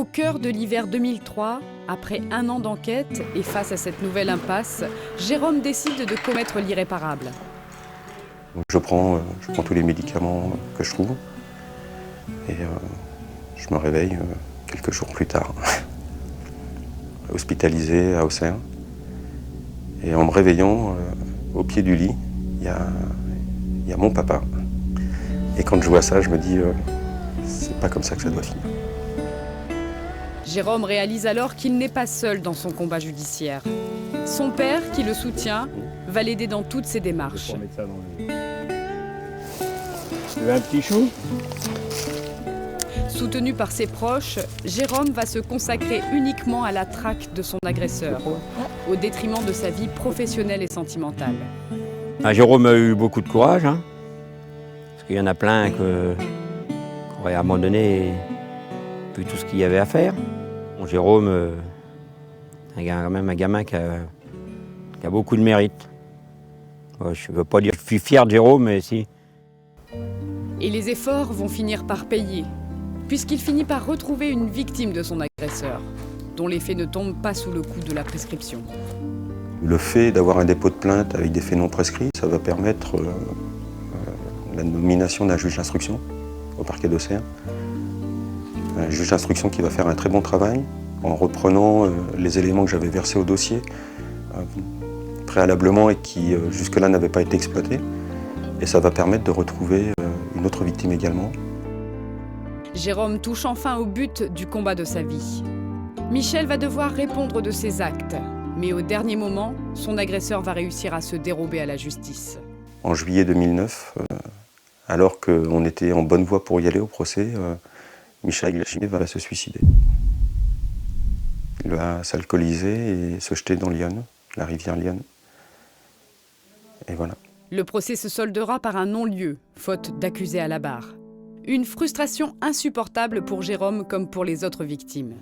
Au cœur de l'hiver 2003, après un an d'enquête et face à cette nouvelle impasse, Jérôme décide de commettre l'irréparable. Je prends tous les médicaments que je trouve et je me réveille quelques jours plus tard, hospitalisé à Auxerre. Et en me réveillant, au pied du lit, il y a mon papa. Et quand je vois ça, je me dis, c'est pas comme ça que ça doit finir. Jérôme réalise alors qu'il n'est pas seul dans son combat judiciaire. Son père, qui le soutient, va l'aider dans toutes ses démarches. Tu veux un petit chou ? Soutenu par ses proches, Jérôme va se consacrer uniquement à la traque de son agresseur, au détriment de sa vie professionnelle et sentimentale. Jérôme a eu beaucoup de courage, hein, parce qu'il y en a plein qui auraient abandonné vu tout ce qu'il y avait à faire. Bon, Jérôme, c'est quand même un gamin qui a beaucoup de mérite. Ouais, je ne veux pas dire que je suis fier de Jérôme, mais si. Et les efforts vont finir par payer, puisqu'il finit par retrouver une victime de son agresseur, dont les faits ne tombent pas sous le coup de la prescription. Le fait d'avoir un dépôt de plainte avec des faits non prescrits, ça va permettre la nomination d'un juge d'instruction au parquet d'Auxerre. Un juge d'instruction qui va faire un très bon travail en reprenant les éléments que j'avais versés au dossier préalablement et qui jusque-là n'avaient pas été exploités. Et ça va permettre de retrouver une autre victime également. Jérôme touche enfin au but du combat de sa vie. Michel va devoir répondre de ses actes, mais au dernier moment, son agresseur va réussir à se dérober à la justice. En juillet 2009, alors qu'on était en bonne voie pour y aller au procès, Michel va se suicider. Il va s'alcooliser et se jeter dans l'Yonne, la rivière Lyonne. Et voilà. Le procès se soldera par un non-lieu, faute d'accusés à la barre. Une frustration insupportable pour Jérôme comme pour les autres victimes.